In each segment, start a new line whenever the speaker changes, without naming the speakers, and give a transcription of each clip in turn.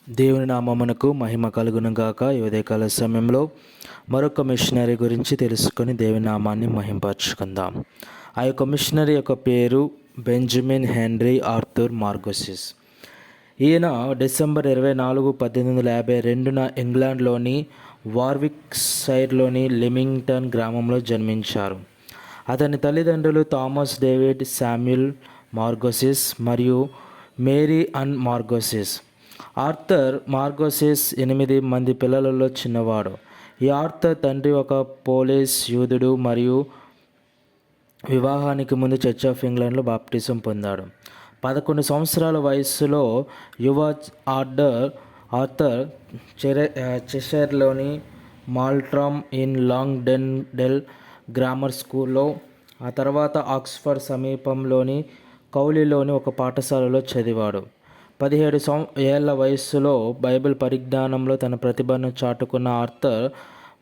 దేవుని నామమునకు మహిమ కలుగును గాక. ఈ ఉదయకాల సమయంలో మరొక మిషనరీ గురించి తెలుసుకొని దేవుని నామాన్ని మహింపరచుకుందాం. ఆ యొక్క మిషనరీ యొక్క పేరు బెంజమిన్ హెన్రీ ఆర్థర్ మార్గోసిస్. ఈయన డిసెంబర్ 24, 1852న ఇంగ్లాండ్లోని వార్విక్ షైర్లోని లిమింగ్టన్ గ్రామంలో జన్మించారు. అతని తల్లిదండ్రులు థామస్ డేవిడ్ శామ్యూల్ మార్గోసిస్ మరియు మేరీ అన్ మార్గోసిస్. ఆర్థర్ మార్గోసిస్ 8 మంది పిల్లలలో చిన్నవాడు. ఈ ఆర్థర్ తండ్రి ఒక పోలిష్ యూదుడు మరియు వివాహానికి ముందు చర్చ్ ఆఫ్ ఇంగ్లాండ్లో బాప్టిజం పొందాడు. 11 సంవత్సరాల వయస్సులో యువ ఆర్థర్ చెషైర్లోని మాల్ట్రామ్ ఇన్ లాంగ్డెల్ గ్రామర్ స్కూల్లో, ఆ తర్వాత ఆక్స్ఫర్డ్ సమీపంలోని కౌలీలోని ఒక పాఠశాలలో చదివాడు. 17 ఏళ్ల వయస్సులో బైబిల్ పరిజ్ఞానంలో తన ప్రతిభను చాటుకున్న ఆర్థర్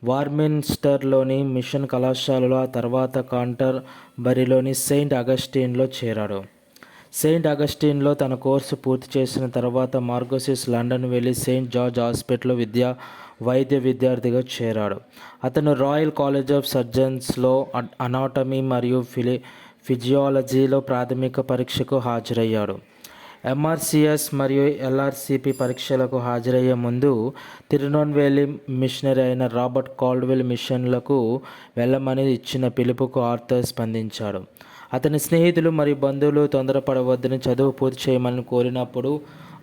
వార్మిన్స్టర్లోని మిషన్ కళాశాలలో, ఆ తర్వాత కాంటర్బరీలోని సెయింట్ అగస్టిన్లో చేరాడు. సెయింట్ అగస్టిన్లో తన కోర్సు పూర్తి చేసిన తర్వాత మార్గోసిస్ లండన్ వెళ్ళి సెయింట్ జార్జ్ హాస్పిటల్లో వైద్య విద్యార్థిగా చేరాడు. అతను రాయల్ కాలేజ్ ఆఫ్ సర్జన్స్లో అనాటమీ మరియు ఫిజియాలజీలో ప్రాథమిక పరీక్షకు హాజరయ్యాడు. ఎంఆర్సిఎస్ మరియు ఎల్ఆర్సిపి పరీక్షలకు హాజరయ్యే ముందు తిరునెల్వేలి మిషనరీ అయిన రాబర్ట్ కాల్డ్వెల్ మిషన్లకు వెళ్ళమని ఇచ్చిన పిలుపుకు ఆర్థర్ స్పందించాడు. అతని స్నేహితులు మరియు బంధువులు తొందరపడవద్దని, చదువు పూర్తి చేయమని కోరినప్పుడు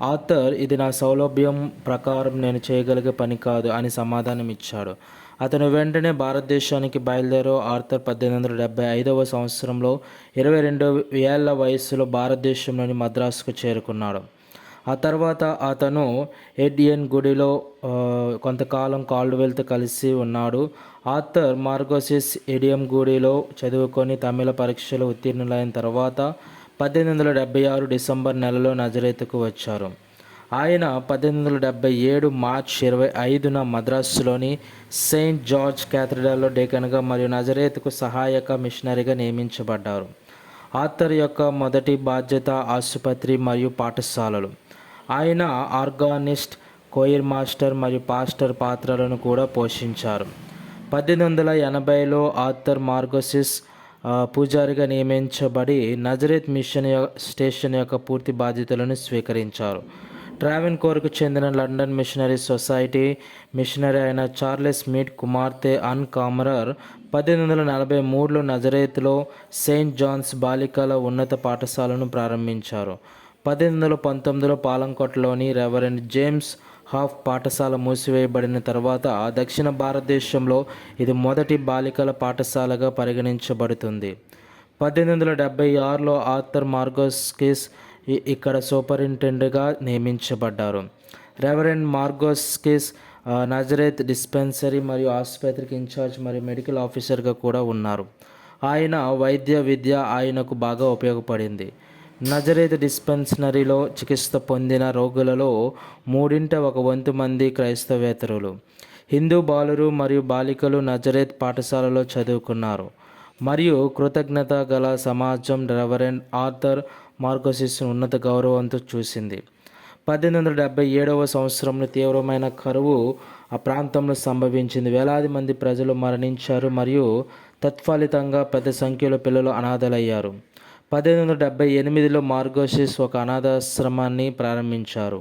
ఆర్థర్ ఇది నా సౌలభ్యం ప్రకారం నేను చేయగలిగే పని కాదు అని సమాధానం ఇచ్చాడు. అతను వెంటనే భారతదేశానికి బయలుదేరు. ఆర్థర్ 1875వ సంవత్సరంలో 22 ఏళ్ల వయస్సులో భారతదేశంలోని మద్రాసుకు చేరుకున్నాడు. ఆ తర్వాత అతను ఎడియన్ గుడిలో కొంతకాలం కాల్డ్వెల్తో కలిసి ఉన్నాడు. ఆర్థర్ మార్గోసిస్ ఎడియం గుడిలో చదువుకొని తమిళ పరీక్షలు ఉత్తీర్ణులైన తర్వాత 1876 డిసెంబర్ నెలలో నజరేతుకు వచ్చారు. ఆయన 1877 మార్చి 25న మద్రాసులోని సెయింట్ జార్జ్ క్యాథడ్రల్లో డేకన్గా మరియు నజరేతుకు సహాయక మిషనరీగా నియమించబడ్డారు. ఆర్థర్ యొక్క మొదటి బాధ్యత ఆసుపత్రి మరియు పాఠశాలలు. ఆయన ఆర్గానిస్ట్, కోయిర్ మాస్టర్ మరియు పాస్టర్ పాత్రలను కూడా పోషించారు. 1880లో ఆర్థర్ మార్గోసిస్ పూజారిగా నియమించబడి నజరేత్ మిషన్ స్టేషన్ యొక్క పూర్తి బాధ్యతలను స్వీకరించారు. ట్రావెన్కోర్కు చెందిన లండన్ మిషనరీ సొసైటీ మిషనరీ అయిన చార్లెస్ మీడ్ కుమార్తె అన్ కామరర్ 1843లో నజరేత్లో సెయింట్ జాన్స్ బాలికల ఉన్నత పాఠశాలను ప్రారంభించారు. 1819లో పాలంకోట్లోని రెవరెండ్ జేమ్స్ హాఫ్ పాఠశాల మూసివేయబడిన తర్వాత దక్షిణ భారతదేశంలో ఇది మొదటి బాలికల పాఠశాలగా పరిగణించబడుతుంది. 1876లో ఆర్థర్ మార్గోసిస్ ఇక్కడ సూపరింటెండెంట్గా నియమించబడ్డారు. రెవరెండ్ మార్గోసిస్ నజరేత్ డిస్పెన్సరీ మరియు ఆసుపత్రికి ఇన్ఛార్జ్ మరియు మెడికల్ ఆఫీసర్గా కూడా ఉన్నారు. ఆయన వైద్య విద్య ఆయనకు బాగా ఉపయోగపడింది. నజరేత్ డిస్పెన్సరీలో చికిత్స పొందిన రోగులలో 1/3 మంది క్రైస్తవేతరులు. హిందూ బాలురు మరియు బాలికలు నజరేత్ పాఠశాలలో చదువుకున్నారు మరియు కృతజ్ఞత గల సమాజం రెవరెండ్ ఆర్థర్ మార్గోసిస్ను ఉన్నత గౌరవంతో చూసింది. 1877వ సంవత్సరంలో తీవ్రమైన కరువు ఆ ప్రాంతంలో సంభవించింది. వేలాది మంది ప్రజలు మరణించారు మరియు తత్ఫలితంగా పెద్ద సంఖ్యలో పిల్లలు అనాథలయ్యారు. 1878లో మార్గోసిస్ ఒక అనాథాశ్రమాన్ని ప్రారంభించారు.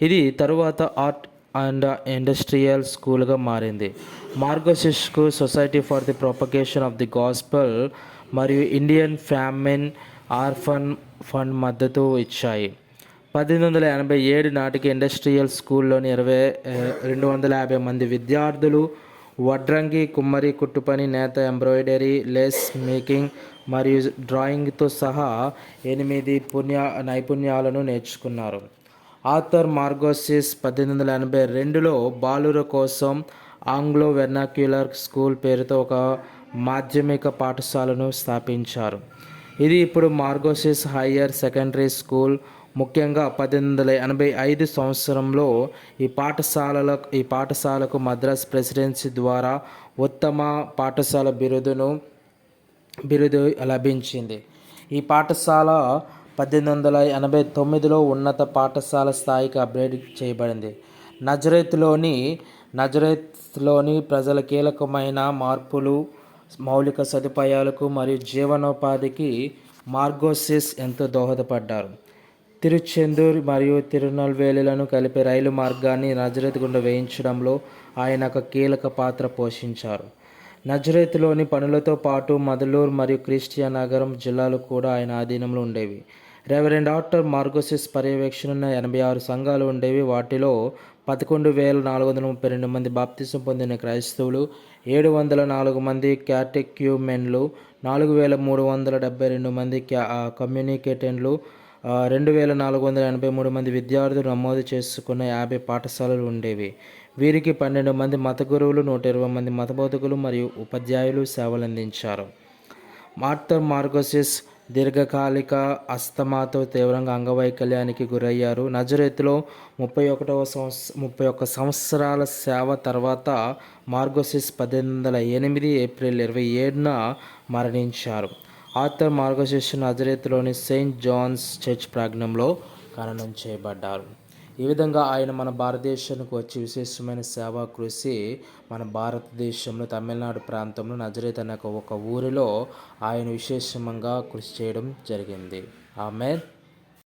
ఇది తరువాత ఆర్ట్ అండ్ ఇండస్ట్రియల్ స్కూల్గా మారింది. మార్గోసిస్కు society for the propagation of the gospel మరియు ఇండియన్ ఫ్యామిన్ ఆర్ఫన్ ఫండ్ మద్దతు ఇచ్చాయి. 1887 నాటికి ఇండస్ట్రియల్ స్కూల్లోని 250 మంది విద్యార్థులు వడ్రంగి, కుమ్మరి, కుట్టుపని, నేత, ఎంబ్రాయిడరీ, లేస్ మేకింగ్ మరియు డ్రాయింగ్తో సహా 8 నైపుణ్యాలను నేర్చుకున్నారు. ఆర్థర్ మార్గోసిస్ 1882లో బాలుర కోసం ఆంగ్లో వెర్నాక్యులర్ స్కూల్ పేరుతో ఒక మాధ్యమిక పాఠశాలను స్థాపించారు. ఇది ఇప్పుడు మార్గోసిస్ హయ్యర్ సెకండరీ స్కూల్. ముఖ్యంగా 1885 సంవత్సరంలో ఈ పాఠశాలకు మద్రాస్ ప్రెసిడెన్సీ ద్వారా ఉత్తమ పాఠశాల బిరుదు లభించింది. ఈ పాఠశాల 1889లో ఉన్నత పాఠశాల స్థాయికి అప్గ్రేడ్ చేయబడింది. నజరేత్లోని ప్రజల కీలకమైన మార్పులు, మౌలిక సదుపాయాలకు మరియు జీవనోపాధికి మార్గోసిస్ ఎంతో దోహదపడ్డారు. తిరుచెందూర్ మరియు తిరునల్వేలిలను కలిపే రైలు మార్గాన్ని నజరేత్ గుండా వేయించడంలో ఆయన ఒక కీలక పాత్ర పోషించారు. నజరేత్లోని పనులతో పాటు మదలూర్ మరియు క్రిస్టియా నగరం జిల్లాలు కూడా ఆయన ఆధీనంలో ఉండేవి. రెవరెండ్ డాక్టర్ మార్గోసిస్ పర్యవేక్షణ 86 సంఘాలు ఉండేవి. వాటిలో 11,432 మంది బాప్తిసం పొందిన క్రైస్తవులు, 704 మంది క్యాటెక్యూమెన్లు, 4,372 మంది కమ్యూనికేటెంట్లు, 2,483 మంది విద్యార్థులు నమోదు చేసుకున్న 50 పాఠశాలలు ఉండేవి. వీరికి 12 మంది మత గురువులు, 120 మంది మతబోధకులు మరియు ఉపాధ్యాయులు సేవలందించారు. మార్గోసిస్ దీర్ఘకాలిక అస్తమాతో తీవ్రంగా అంగవైకల్యానికి గురయ్యారు. నజరేత్లో 31 సంవత్సరాల సేవ తర్వాత మార్గోసిస్ 1808 ఏప్రిల్ 27న మరణించారు. మార్గోసిస్ నజరేత్లోని సెయింట్ జాన్స్ చర్చ్ ప్రాంగణంలో ఖననం చేయబడ్డారు. ఈ విధంగా ఆయన మన భారతదేశానికి వచ్చి విశేషమైన సేవా కృషి మన భారతదేశంలో తమిళనాడు ప్రాంతంలో నజరేత్ అనే ఒక ఊరిలో ఆయన విశేషంగా కృషి చేయడం జరిగింది. ఆమేన్.